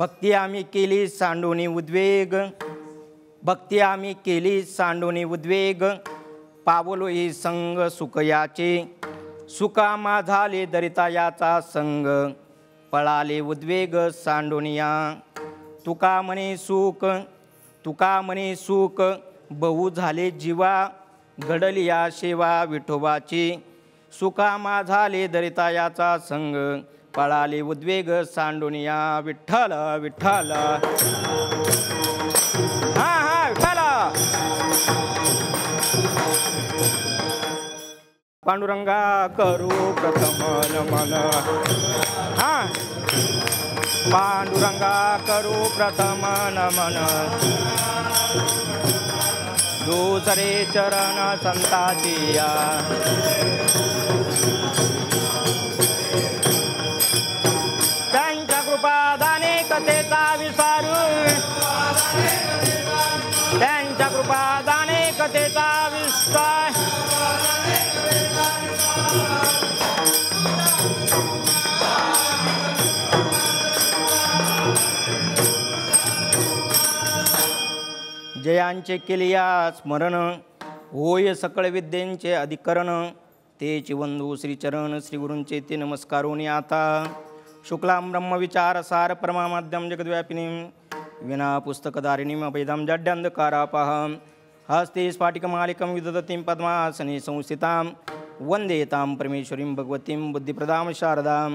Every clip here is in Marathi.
भक्ती आम्ही केली सांडोनी उद्वेग, भक्ती आम्ही केली सांडोनी उद्वेग, पावलो ही संग सुख याचे, सुका माझाले दरिता याचा संग, पळाले उद्वेग सांडोनिया. तुका म्हणे सुख, तुका म्हणे सुख, बहु झाले जीवा, घडली या सेवा विठोबाची, सुका माझाले दरिता याचा संग, पळाले उद्वेग सांडोनिया. विठ्ठल विठ्ठल हा हा विठ्ठल. पांडुरंगा करू प्रथम नमन, हा पांडुरंगा करू प्रथम नमन, दुसरे चरण संताची या. त्यांच्या कृपादाने कथेचा विसारू, त्यांच्या कृपादाने कथेचा विस्तार, जयांचे केलिया स्मरण, होय सकळ विद्येंचे अधिकरण, तेची वंदू श्रीचरण श्रीगुरूंचे ते नमस्कारोनी आता. शुक्लां ब्रह्मविचार सार परमाद्यम जगद्व्यापिनीं, विना पुस्तकधारिणीं अभेदां जड्यांधकारापहं, हस्ते स्फाटिकमालिकं विदधतीं पद्मासने संस्थितां, वन्दे तां परमेश्वरीं भगवतीं बुद्धिप्रदां शारदां.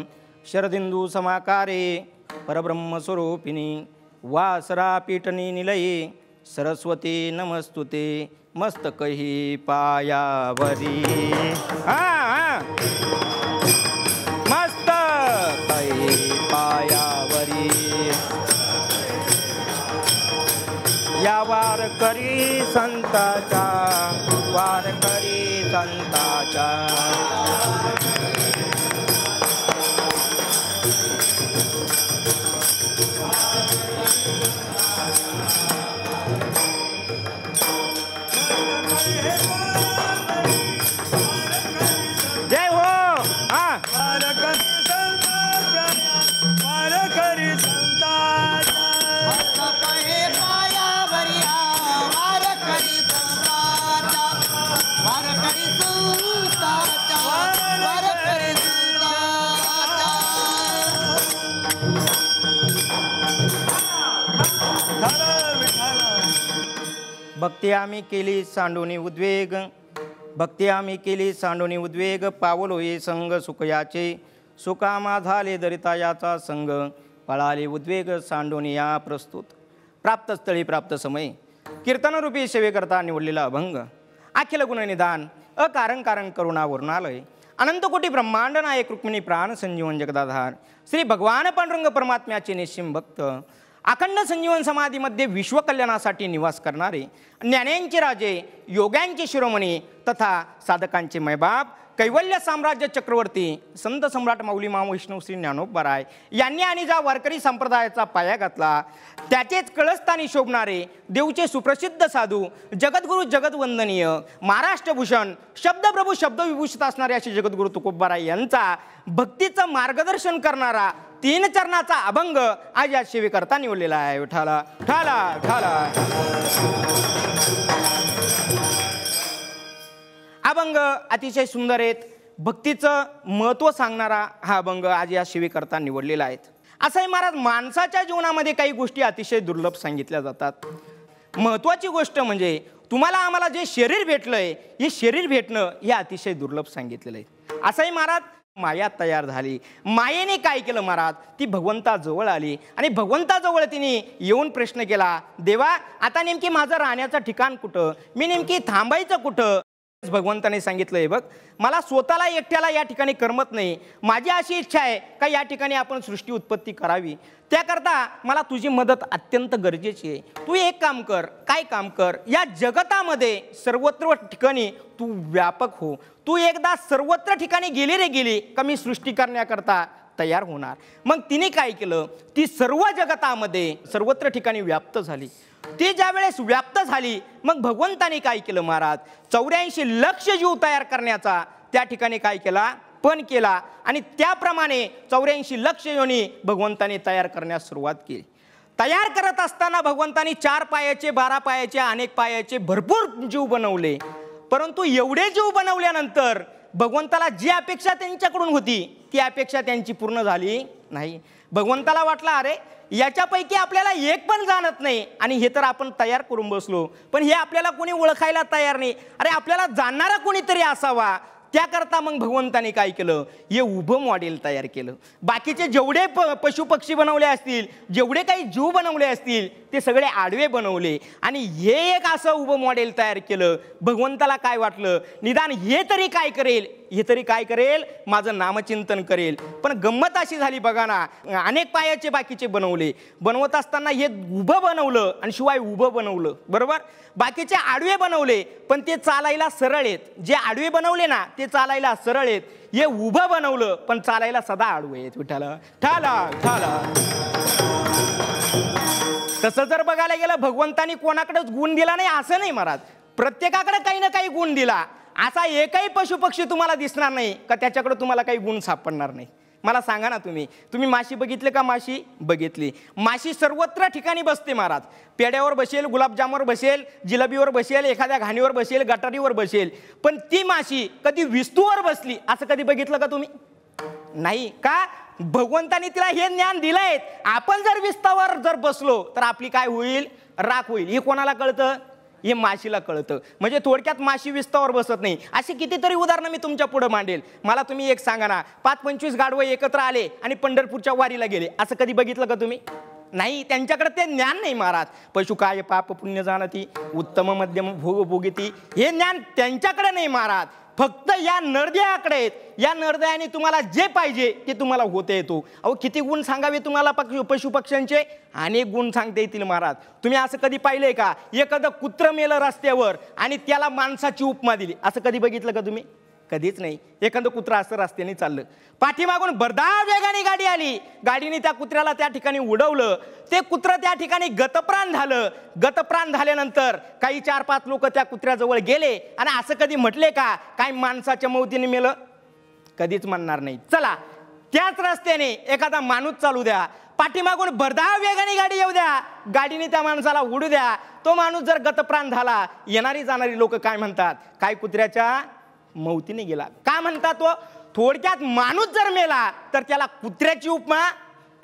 शरदिन्दु समाकारे परब्रह्मस्वरूपिणी, वासरापीठनी निलये, सरस्वती नमस्तुते, मस्तकही पायावरी. मस्तकही पायावरी, या वारकरी संताचा, वारकरी संताचा. भक्ती आम्ही केली सांडोनी उद्वेग, भक्ती आम्ही केली सांडोनी उद्वेग, पावलो ये संग सुख याचे, सुका माझाले दरिता याचा संग, पळाले उद्वेग सांडोनिया. प्रस्तुत प्राप्त स्थळी प्राप्त समय कीर्तनरूपी सेवेकरता निवडलेला अभंग. अखिल गुणनिधान अकारण कारण करुणा वरुणालय, अनंतकोटी ब्रह्मांड नायक रुक्मिणी प्राण संजीवन जगदाधार, श्री भगवान पांडुरंग परमात्म्याचे निश्चिम भक्त, अखंड संजीवन समाधीमध्ये विश्वकल्याणासाठी निवास करणारे, ज्ञानांचे राजे, योग्यांचे शिरोमणी तथा साधकांचे मैबाप, कैवल्य साम्राज्य चक्रवर्ती संत सम्राट माऊली माम वैष्णव श्री ज्ञानोबराय यांनी आणि ज्या वारकरी संप्रदायाचा पाया घातला, त्याचेच कळस्थानी शोभणारे देवचे सुप्रसिद्ध साधू, जगद्गुरु जगद्वंदनीय, महाराष्ट्रभूषण, शब्दप्रभू शब्दविभूषित असणारे असे जगद्गुरु तुकोबराय यांचा भक्तीचं मार्गदर्शन करणारा 3 चरणाचा अभंग आज या सेवेकरता निवडलेला आहे. विठाला ठाला ठाला. अभंग अतिशय सुंदर आहेत. भक्तीचं महत्त्व सांगणारा हा अभंग आज या सेवेकरता निवडलेला आहे. असंही महाराज, माणसाच्या जीवनामध्ये काही गोष्टी अतिशय दुर्लभ सांगितल्या जातात. महत्त्वाची गोष्ट म्हणजे तुम्हाला आम्हाला जे शरीर भेटलंय, हे शरीर भेटणं हे अतिशय दुर्लभ सांगितलेलं आहे. असंही महाराज, माया तयार झाली. मायेने काय केलं महाराज, ती भगवंताजवळ आली आणि भगवंताजवळ तिने येऊन प्रश्न केला, देवा आता नेमकी माझं राहण्याचं ठिकाण कुठं, मी नेमकी थांबायचं कुठं. भगवंताने सांगितलंय, बघ मला स्वतःला एकट्याला या ठिकाणी करमत नाही. माझी अशी इच्छा आहे का या ठिकाणी आपण सृष्टी उत्पत्ती करावी. त्याकरता मला तुझी मदत अत्यंत गरजेची आहे. तू एक काम कर. काय काम कर, या जगतामध्ये सर्वत्र ठिकाणी तू व्यापक हो. तू एकदा सर्वत्र ठिकाणी गेली रे गेली का मी सृष्टी करण्याकरता तयार होणार. मग तिने काय केलं, ती सर्व जगतामध्ये सर्वत्र ठिकाणी व्याप्त झाली. ती ज्या वेळेस व्याप्त झाली, मग भगवंताने काय केलं महाराज, 84 लक्ष जीव तयार करण्याचा त्या ठिकाणी काय केला, पण केला. आणि त्याप्रमाणे 84 लक्ष योनी भगवंताने तयार करण्यास सुरुवात केली. तयार करत असताना भगवंतानी 4 पायाचे 12 पायाचे अनेक पायाचे भरपूर जीव बनवले, परंतु एवढे जीव बनवल्यानंतर भगवंताला जी अपेक्षा त्यांच्याकडून होती ती अपेक्षा त्यांची पूर्ण झाली नाही. भगवंताला वाटलं अरे याच्यापैकी आपल्याला एक पण जाणत नाही आणि हे तर आपण तयार करून बसलो, पण हे आपल्याला कोणी ओळखायला तयार नाही. अरे आपल्याला जाणणारा कोणीतरी असावा. त्याकरता मग भगवंताने काय केलं, हे उभं मॉडेल तयार केलं. बाकीचे जेवढे पशु पक्षी बनवले असतील, जेवढे काही जीव बनवले असतील ते सगळे आडवे बनवले आणि हे एक असं उभं मॉडेल तयार केलं. भगवंताला काय वाटलं, निदान हे तरी काय करेल, हे तरी काय करेल, माझं नामचिंतन करेल. पण गंमत अशी झाली बघा ना, अनेक पायाचे बाकीचे बनवले, बनवत असताना हे उभं बनवलं आणि शिवाय उभं बनवलं, बरोबर. बाकीचे आडवे बनवले पण ते चालायला सरळ आहेत. जे आडवे बनवले ना ते चालायला सरळ आहेत. हे उभं बनवलं पण चालायला सदा आडवे आहेत. विठाला ठाला ठाला. तसं जर बघायला गेलं भगवंतानी कोणाकडेच गुण दिला नाही असं नाही महाराज. प्रत्येकाकडे काही ना काही गुण दिला. असा एकही पशुपक्षी तुम्हाला दिसणार नाही का त्याच्याकडे तुम्हाला काही गुण सापडणार नाही. मला सांगा ना, तुम्ही माशी बघितली का? माशी बघितली. माशी सर्वत्र ठिकाणी बसते महाराज. पेड्यावर बसेल, गुलाबजामवर बसेल, जिलेबीवर बसेल, एखाद्या घाणीवर बसेल, गटारीवर बसेल. पण ती माशी कधी विस्तूवर बसली असं कधी बघितलं का तुम्ही? नाही. का? भगवंतानी तिला हे ज्ञान दिलंय. आपण जर विस्तावर जर बसलो तर आपली काय होईल? राख होईल. हे कोणाला कळतं? हे माशीला कळतं. म्हणजे थोडक्यात माशी विस्तावर बसत नाही. अशी कितीतरी उदाहरणं मी तुमच्या पुढे मांडेल. मला तुम्ही एक सांगा ना, 5-25 गाढवं एकत्र आले आणि पंढरपूरच्या वारीला गेले असं कधी बघितलं का तुम्ही? नाही. त्यांच्याकडे ते ज्ञान नाही महाराज. पशु काय पाप पुण्य जाणती, उत्तम मध्यम भोग भोगिती, हे ज्ञान त्यांच्याकडे नाही महाराज. फक्त या नरदयाकडे आहेत. या नरदयाने तुम्हाला जे पाहिजे ते तुम्हाला होते येतो. अहो किती गुण सांगावे तुम्हाला पशु पक्ष्यांचे? अनेक गुण सांगता येतील महाराज. तुम्ही असं कधी पाहिलंय का, एखादं कुत्रं मेलं रस्त्यावर आणि त्याला माणसाची उपमा दिली असं कधी बघितलं का तुम्ही? कधीच नाही. एखादं कुत्रं असं रस्त्याने चाललं, पाठीमागून भरधाव वेगाने गाडी आली, गाडीने त्या कुत्र्याला त्या ठिकाणी उडवलं. ते कुत्रं त्या ठिकाणी गतप्राण झालं. गतप्राण झाल्यानंतर काही 4-5 लोक त्या कुत्र्याजवळ गेले आणि असं कधी म्हटले का काय माणसाच्या मौतीने मेलं? कधीच म्हणणार नाही. चला त्याच रस्त्याने एखादा माणूस चालू द्या, पाठीमागून भरधाव वेगाने गाडी येऊ द्या, गाडीने त्या माणसाला उडू द्या, तो माणूस जर गतप्राण झाला, येणारी जाणारी लोक काय म्हणतात? काय कुत्र्याच्या मौतीने गेला. का म्हणतात? तो थोडक्यात माणूस जर मेला तर त्याला कुत्र्याची उपमा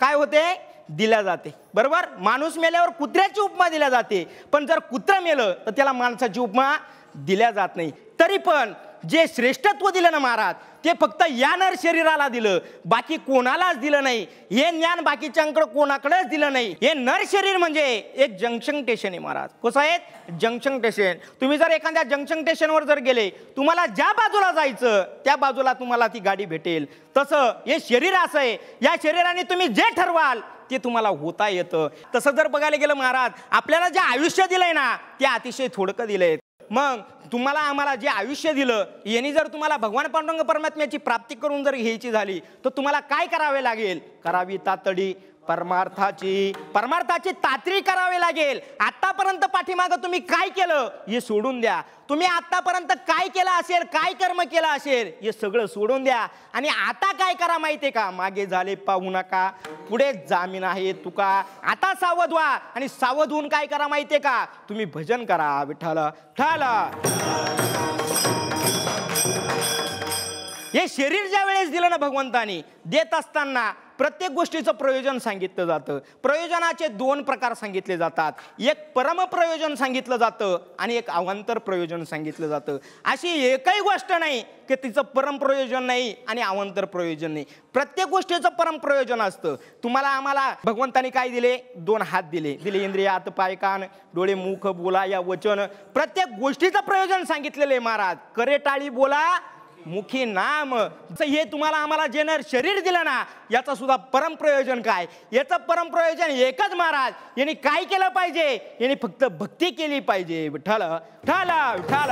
काय होते? दिल्या जाते, बरोबर. माणूस मेल्यावर कुत्र्याची उपमा दिल्या जाते, पण जर कुत्रं मेलं तर त्याला माणसाची उपमा दिल्या जात नाही. तरी पण जे श्रेष्ठत्व दिलं ना महाराज ते फक्त या नर शरीराला दिलं, बाकी कोणालाच दिलं नाही. हे ज्ञान बाकीच्यांकडे कोणाकडेच दिलं नाही. हे नर शरीर म्हणजे एक जंक्शन स्टेशन आहे महाराज. कसं आहे? Junction station. तुम्ही जर एखाद्या जंक्शन स्टेशनवर जर गेले, तुम्हाला ज्या बाजूला जायचं त्या बाजूला तुम्हाला ती गाडी भेटेल. तसं हे शरीर असं आहे, या शरीराने तुम्ही जे ठरवाल ते तुम्हाला होता येतं. तसं जर बघायला गेलं महाराज, आपल्याला जे आयुष्य दिलंय ना ते अतिशय थोडकं दिलंय. मग तुम्हाला आम्हाला जे आयुष्य दिलं यांनी जर तुम्हाला भगवान पांडुरंग परमात्म्याची प्राप्ती करून जर घ्यायची झाली तर तुम्हाला काय करावे लागेल? करावी तातडी परमार्थाची तातडी करावी लागेल. आतापर्यंत पाठीमागं तुम्ही काय केलं हे सोडून द्या. तुम्ही आतापर्यंत काय केलं असेल, काय कर्म केलं असेल हे सगळं सोडून द्या आणि आता काय करा माहितीये का? मागे झाले पाहू नका, पुढे जामीन आहे तुका. आता सावध व्हा आणि सावध होऊन काय करा माहितीये का? तुम्ही भजन करा. विठ्ठल ठाला. हे शरीर ज्या वेळेस दिलं ना भगवंतानी, देत असताना प्रत्येक गोष्टीचं प्रयोजन सांगितलं जातं. प्रयोजनाचे 2 प्रकार सांगितले जातात. एक परम प्रयोजन सांगितलं जातं आणि एक अवांतर प्रयोजन सांगितलं जातं. अशी एकही गोष्ट नाही की तिचं परम प्रयोजन नाही आणि अवांतर प्रयोजन नाही. प्रत्येक गोष्टीचं परम प्रयोजन असतं. तुम्हाला आम्हाला भगवंतानी काय दिले? 2 हात दिले. इंद्रिय, हात, पाय, कान, डोळे, मुख, बोला या वचन. प्रत्येक गोष्टीचं प्रयोजन सांगितलेलं आहे महाराज. करे टाळी बोला मुखी नाम. हे तुम्हाला आम्हाला जे नर शरीर दिलं ना याचं सुद्धा परम प्रयोजन काय? याचं परम प्रयोजन एकच महाराज. यांनी काय केलं पाहिजे? यांनी फक्त भक्ती केली पाहिजे. विठ्ठल ठाला विठ्ठल.